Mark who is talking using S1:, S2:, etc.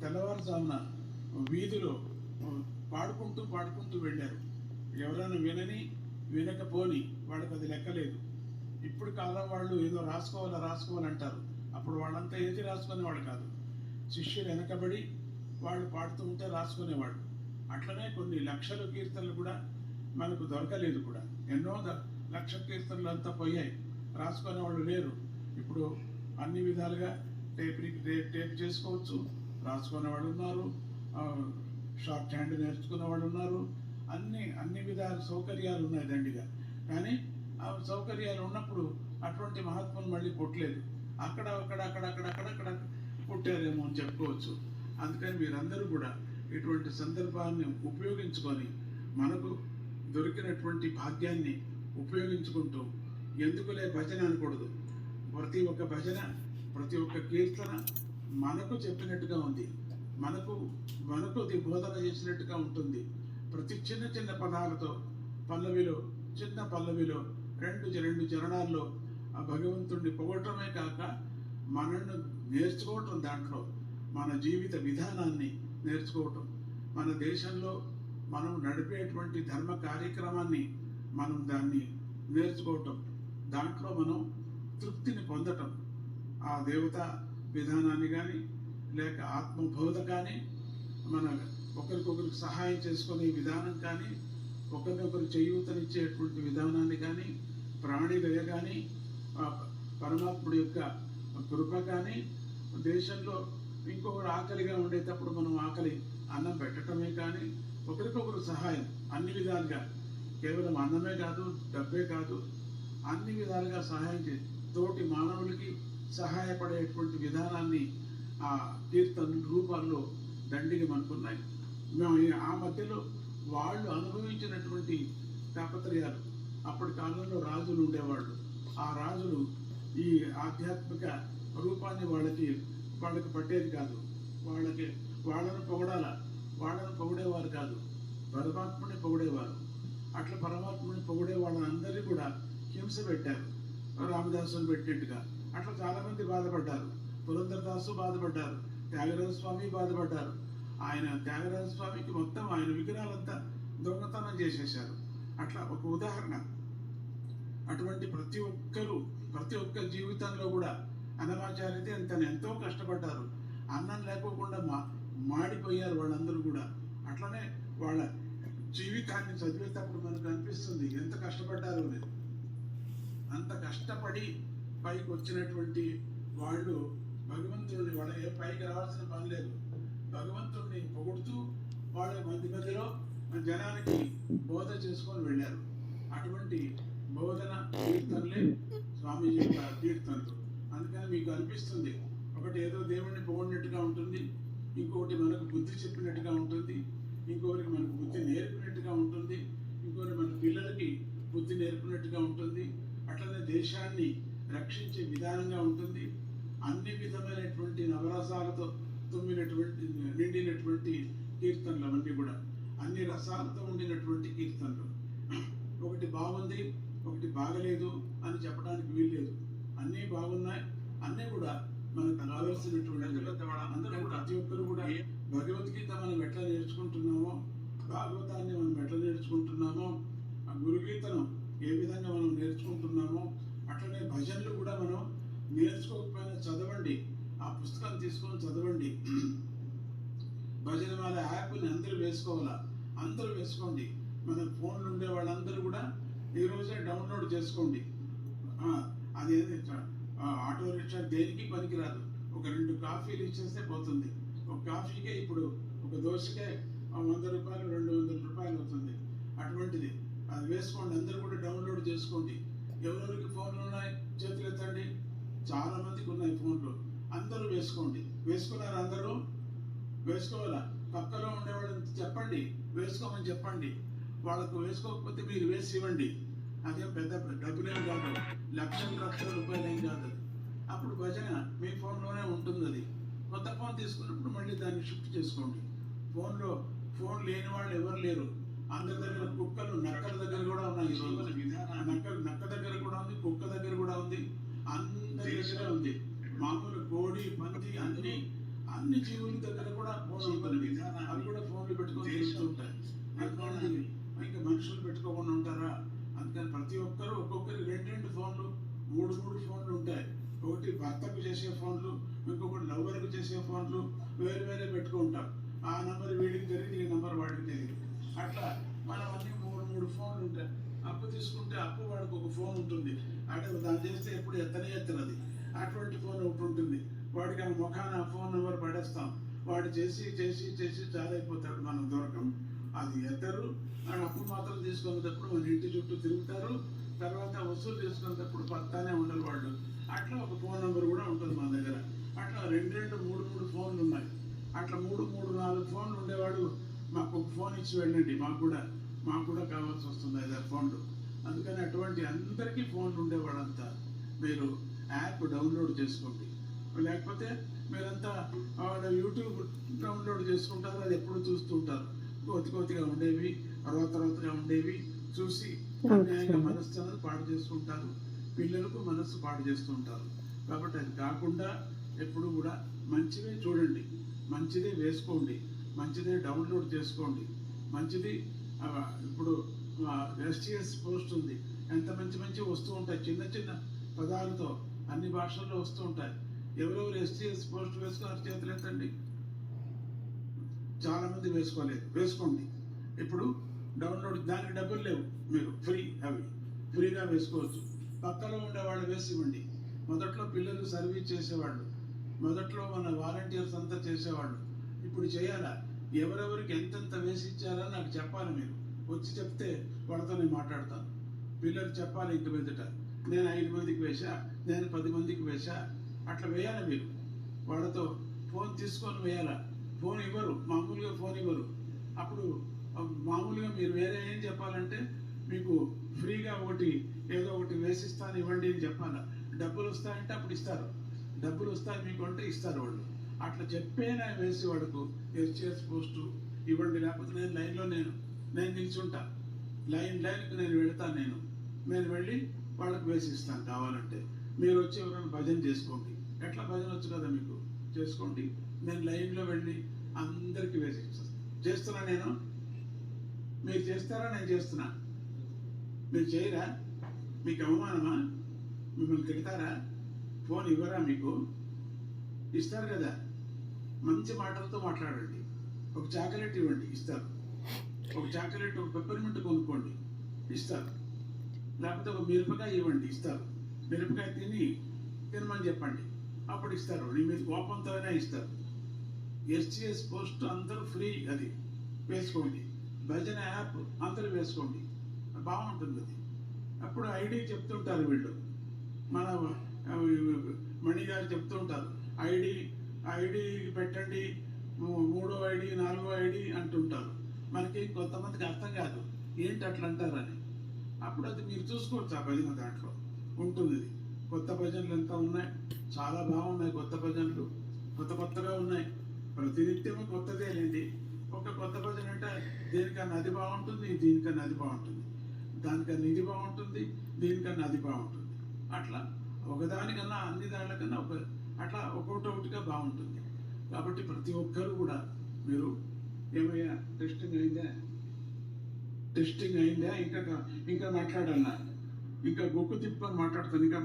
S1: తెల్లవారుజామున వీధిలో పాడుకుంటూ పాడుకుంటూ వెళ్ళారు. ఎవరైనా వినకపోని వాళ్ళకి అది లెక్కలేదు. ఇప్పుడు కాలం వాళ్ళు ఏదో రాసుకోవాలంటారు. అప్పుడు వాళ్ళంతా ఏది రాసుకునేవాళ్ళు కాదు. శిష్యులు వెనకబడి వాళ్ళు పాడుతూ ఉంటే రాసుకునేవాళ్ళు. అట్లనే కొన్ని లక్షల కీర్తనలు కూడా మనకు దొరకలేదు కూడా. ఎన్నో లక్ష కీర్తనలు అంతా పోయాయి, రాసుకునే వాళ్ళు లేరు. ఇప్పుడు అన్ని విధాలుగా టేప్ చేసుకోవచ్చు, రాసుకునే వాళ్ళు ఉన్నారు, షార్ట్ హ్యాండ్ నేర్చుకునే వాళ్ళు ఉన్నారు. అన్ని విధాల సౌకర్యాలు ఉన్నాయి దండిగా. కానీ ఆ సౌకర్యాలు ఉన్నప్పుడు అటువంటి మహాత్ములు మళ్ళీ పుట్టలేదు. అక్కడ పుట్టారేమో అని చెప్పుకోవచ్చు. అందుకని మీరందరూ కూడా ఇటువంటి సందర్భాన్ని ఉపయోగించుకొని మనకు దొరికినటువంటి భాగ్యాన్ని ఉపయోగించుకుంటూ, ఎందుకులే భజన అనకూడదు. ప్రతి ఒక్క భజన, ప్రతి ఒక్క కీర్తన మనకు చెప్పినట్టుగా ఉంది, మనకు బోధన చేసినట్టుగా ఉంటుంది. ప్రతి చిన్న పదాలతో చిన్న పల్లవిలో రెండు చరణాల్లో ఆ భగవంతుడిని పొగడటమే కాక మనల్ని నేర్చుకోవటం, దాంట్లో మన జీవిత విధానాన్ని నేర్చుకోవటం, మన దేశంలో మనం నడిపేటువంటి ధర్మ కార్యక్రమాన్ని మనం దాన్ని నేర్చుకోవటం, దాంట్లో మనం తృప్తిని పొందటం, ఆ దేవతా విధానాన్ని కానీ లేక ఆత్మబోధ కానీ, మన ఒకరికొకరికి సహాయం చేసుకునే విధానం కానీ, ఒకరినొకరు చేయూతనిచ్చేటువంటి విధానాన్ని కానీ, ప్రాణిదయ కానీ, పరమాత్ముడి యొక్క కృప కానీ, దేశంలో ఇంకొకరు ఆకలిగా ఉండేటప్పుడు మనం అన్నం పెట్టడమే కానీ, ఒకరికొకరు సహాయం అన్ని విధాలుగా, కేవలం అన్నమే కాదు, డబ్బే కాదు, అన్ని విధాలుగా సహాయం తోటి మానవులకి సహాయపడేటువంటి విధానాన్ని ఆ కీర్తన రూపాల్లో దండిగా మనకున్నాయి. ఆ మధ్యలో వాళ్ళు అనుభవించినటువంటి తాపత్రయాలు, అప్పటి కాలంలో రాజులు ఉండేవాళ్ళు. ఆ రాజులు ఈ ఆధ్యాత్మిక రూపాన్ని వాళ్ళకి పట్టేది కాదు. వాళ్ళను పొగిడేవారు కాదు, పరమాత్మని పొగిడేవారు. అట్లా పరమాత్మని పొగిడే వాళ్ళందరినీ కూడా హింస పెట్టారు, రామదాసుని పెట్టినట్టుగా. అట్లా చాలామంది బాధపడ్డారు. పురంధరదాసు బాధపడ్డారు, త్యాగరాజ స్వామి బాధపడ్డారు. త్యాగరాజ స్వామికి మొత్తం ఆయన విగ్రహాలంతా దొంగతనం చేసేశారు. అట్లా ఒక ఉదాహరణ. అటువంటి ప్రతి ఒక్క జీవితంలో కూడా అన్నమాచార్యతే ఎంతో కష్టపడ్డారు. అన్నం లేకోకుండా మాడిపోయారు వాళ్ళందరూ కూడా. అట్లనే వాళ్ళ జీవితాన్ని చదివేటప్పుడు మనకు అనిపిస్తుంది ఎంత కష్టపడ్డారు అనేది. అంత కష్టపడి పైకి వచ్చినటువంటి వాళ్ళు భగవంతుడిని, వాళ్ళ ఏ పైకి రావాల్సిన పని లేదు, భగవంతుడిని పొగుడుతూ వాళ్ళ మధ్యలో జనానికి బోధ చేసుకొని వెళ్ళారు. అటువంటి బోధన కీర్తనలే స్వామీజీ యొక్క కీర్తనలు. అందుకని మీకు అనిపిస్తుంది, ఒకటి ఏదో దేవుణ్ణి పొగిడినట్టుగా ఉంటుంది, ఇంకొకటి మనకు బుద్ధి చెప్పినట్టుగా ఉంటుంది, ఇంకొకరికి మనకు బుద్ధి నేర్పినట్టుగా ఉంటుంది, ఇంకొకటి మన పిల్లలకి బుద్ధి నేర్పినట్టుగా ఉంటుంది. అట్లనే దేశాన్ని రక్షించే విధానంగా ఉంటుంది. అన్ని విధమైనటువంటి నవరసాలతో నిండినటువంటి కీర్తనలు అవన్నీ కూడా, అన్ని రసాలతో ఉండినటువంటి కీర్తనలు. ఒకటి బాగుంది, ఒకటి బాగలేదు అని చెప్పడానికి వీల్లేదు. అన్నీ బాగున్నాయి, అన్నీ కూడా మనకు కావలసినటువంటి. అందుకని ప్రతి ఒక్కరు కూడా భగవద్గీత మనం ఎట్లా నేర్చుకుంటున్నామో, భాగవతాన్ని మనం ఎట్లా నేర్చుకుంటున్నామో, ఆ గురుగీతను ఏ విధంగా మనం నేర్చుకుంటున్నామో, అట్లనే భజనలు కూడా మనం నేర్చుకోకపోయినా చదవండి, ఆ పుస్తకం తీసుకొని చదవండి. భజన వాళ్ళ యాప్ని అందరూ వేసుకోండి. మన ఫోన్లు ఉండే వాళ్ళందరూ కూడా ఈరోజే డౌన్లోడ్ చేసుకోండి. అది ఆటో రిక్షా దేనికి పనికిరాదు. ఒక 2 కాఫీలు ఇచ్చేస్తే పోతుంది. ఒక కాఫీకే ఇప్పుడు ఒక దోశకే 100 రూపాయలు 200 రూపాయలు అవుతుంది. అటువంటిది అది వేసుకోండి, అందరూ కూడా డౌన్లోడ్ చేసుకోండి. ఎవరెవరికి ఫోన్లు ఉన్నాయి చేతులు ఎత్తండి. చాలా మందికి ఉన్నాయి ఫోన్లు, అందరూ వేసుకోండి. వేసుకున్నారు అందరూ? వేసుకోవాలా? పక్కలో ఉండేవాళ్ళని చెప్పండి, వేసుకోమని చెప్పండి. వాళ్ళకు వేసుకోకపోతే మీరు వేసి ఇవ్వండి. అదేం పెద్ద డబ్బులేం కాదు, లక్షల రూపాయలు ఏం కాదు. అప్పుడు భజన మీ ఫోన్లోనే ఉంటుంది. అది కొత్త ఫోన్ తీసుకున్నప్పుడు మళ్ళీ దాన్ని షిఫ్ట్ చేసుకోండి. ఫోన్ లేని వాళ్ళు ఎవరు లేరు. అందరి దగ్గర కుక్కలు, నక్కల దగ్గర కూడా ఉన్నాయి. నక్క దగ్గర కూడా ఉంది, కుక్క దగ్గర కూడా ఉంది, అందరి దగ్గర ఉంది. మామూలు కోడి, పంది అన్ని అన్ని జీవుల దగ్గర కూడా ఫోన్ ఉంటుంది. అవి కూడా ఫోన్లు పెట్టుకొని తిరుగుతూ ఉంటాయి. అందుకని ఇంకా మనుషులు పెట్టుకోకుండా ఉంటారా? అందుకని ప్రతి ఒక్కరు ఒక్కొక్కరికి రెండు ఫోన్లు, మూడు ఫోన్లు ఉంటాయి. ఒకటి భర్తకు చేసే ఫోన్లు, ఇంకొకటి లవ్వర్కు చేసే ఫోన్లు, వేరే పెట్టుకుంటాం. ఆ నెంబర్ వీడికి తెలియదు, ఈ నెంబర్ వాడికి తెలియదు. అట్లా మనం అన్ని మూడు ఫోన్లు ఉంటాయి. అప్పు తీసుకుంటే అప్పు వాడికి ఒక ఫోన్ ఉంటుంది. అంటే దాన్ని చేస్తే ఎప్పుడు ఎత్తనది. అటువంటి ఫోన్ ఒకటి ఉంటుంది. వాడికి ఆ ముఖాన ఆ ఫోన్ నెంబర్ పడేస్తాం. వాడు చేసి చాలా అయిపోతాడు, మనం దొరకం. అది ఎత్తరు. వాడు అప్పు మాత్రం తీసుకునేటప్పుడు మన ఇంటి చుట్టూ తిరుగుతారు. తర్వాత వసూలు చేసుకునేటప్పుడు పత్తానే ఉండరు వాళ్ళు. అట్లా ఒక ఫోన్ నెంబర్ కూడా ఉంటుంది మన దగ్గర. అట్లా రెండు మూడు ఫోన్లు ఉన్నాయి. అట్లా 3-4 ఫోన్లు ఉండేవాడు మాకు ఒక ఫోన్ ఇచ్చి వెళ్ళండి, మాకు కూడా కావాల్సి వస్తుంది 5-6 ఫోన్లు. అందుకని అటువంటి అందరికీ ఫోన్లు ఉండేవాడంతా మీరు యాప్ డౌన్లోడ్ చేసుకోండి. లేకపోతే మీరంతా యూట్యూబ్ డౌన్లోడ్ చేసుకుంటారు, అది ఎప్పుడు చూస్తుంటారు. కొద్దిగా ఉండేవి, రోతగా ఉండేవి చూసి అన్యాయంగా మనస్సు అనేది పాడు చేసుకుంటారు. పిల్లలకు మనస్సు పాడు చేస్తుంటారు. కాబట్టి అది కాకుండా ఎప్పుడు కూడా మంచివే చూడండి, మంచిదే వేసుకోండి, మంచిదే డౌన్లోడ్ చేసుకోండి. మంచిది ఇప్పుడు STS పోస్ట్ ఉంది. ఎంత మంచి వస్తూ ఉంటాయి, చిన్న పదాలతో అన్ని భాషల్లో వస్తూ ఉంటాయి. ఎవరెవరు STS పోస్ట్ వేసుకున్నారు చేతులు ఎత్తండి. చాలా మంది వేసుకోలేదు. వేసుకోండి. ఇప్పుడు డౌన్లోడ్, దానికి డబ్బులు లేవు, మీరు అవి ఫ్రీగా వేసుకోవచ్చు. పక్కలో ఉండేవాళ్ళు వేసి ఇవ్వండి. మొదట్లో పిల్లలు సర్వీస్ చేసేవాళ్ళు, మొదట్లో మన వాలంటీర్స్ అంతా చేసేవాళ్ళు. ఇప్పుడు చేయాలా? ఎవరెవరికి ఎంతెంత వేసి ఇచ్చారని నాకు చెప్పాలి. మీరు వచ్చి చెప్తే వాళ్ళతో నేను మాట్లాడతాను. పిల్లలు చెప్పాలి ఇంక మీదట, నేను 5 మందికి వేసా, నేను 10 మందికి వేసా. అట్లా వేయాలి. మీరు వాళ్ళతో ఫోన్ తీసుకొని వేయాలా? ఫోన్ ఇవ్వరు, మామూలుగా ఫోన్ ఇవ్వరు. అప్పుడు మామూలుగా మీరు వేరే ఏం చెప్పాలంటే, మీకు ఫ్రీగా ఏదో ఒకటి వేసిస్తాను ఇవ్వండి అని చెప్పాలా. డబ్బులు వస్తాయంటే అప్పుడు ఇస్తారు. డబ్బులు వస్తాయి మీకు అంటే ఇస్తారు వాళ్ళు. అట్లా చెప్పేనా వేసి వాడుకు STS పోస్టు ఇవ్వండి. లేకపోతే నేను లైన్లో నేను నిల్చుంటా, లైన్కి నేను వెళ్తాను. నేను వెళ్ళి వాళ్ళకి వేసిస్తాను. కావాలంటే మీరు వచ్చి ఎవరైనా భజన చేసుకోండి. ఎట్లా భజన వచ్చు కదా మీకు, చేసుకోండి. నేను లైన్లో వెళ్ళి అందరికీ వేసి చేస్తున్నా. మీరు చేస్తారా? నేను చేస్తున్నా. మీరు చేయరా? మీకు అవమానమా? మిమ్మల్ని తిడతారా? ఫోన్ ఇవ్వరా? మీకు ఇస్తారు కదా. మంచి మాటలతో మాట్లాడండి. ఒక చాక్లెట్ ఇవ్వండి, ఇస్తారు. ఒక చాక్లెట్, ఒక పెప్పర్మెంట్ కొనుక్కోండి, ఇస్తారు. లేకపోతే ఒక మిరపకాయ ఇవ్వండి, ఇస్తారు. మిరపకాయ తినమని చెప్పండి, అప్పుడు ఇస్తారు. నీ మీద కోపంతో అయినా ఇస్తారు. STS పోస్ట్ అందరూ ఫ్రీ, అది వేసుకోండి. భజన యాప్ అందరూ వేసుకోండి, బాగుంటుంది అది. అప్పుడు ఐడి చెప్తుంటారు వీళ్ళు, మన మణి గారు చెప్తూ ఉంటారు. ఐడి పెట్టండి, 3వ ఐడి 4వ ఐడి అంటుంటారు. మనకి కొంతమందికి అర్థం కాదు ఏంటి అట్లా అంటారని. అప్పుడు అది మీరు చూసుకోవచ్చు. ఆ భజన దాంట్లో ఉంటుంది. కొత్త భజనలు ఎంత ఉన్నాయి, చాలా బాగున్నాయి. కొత్త భజనలు కొత్తగా ఉన్నాయి. ప్రతినిత్యము కొత్తదేలేండి. ఒక కొత్త భజన అంటే దేనికన్నా అది బాగుంటుంది, దీనికన్నా అది బాగుంటుంది, దానికన్నా ఇది బాగుంటుంది, దీనికన్నా అది బాగుంటుంది. అట్లా ఒకదానికన్నా అన్ని దానికన్నా అట్లా ఒక్కొక్కటిగా బాగుంటుంది. కాబట్టి ప్రతి ఒక్కరు కూడా మీరు ఏమయ్యా టెస్టింగ్ అయిందా ఇంకా మాట్లాడాలన్నా, ఇంకా గొక్కు తిప్పుకొని మాట్లాడతాను, ఇంకా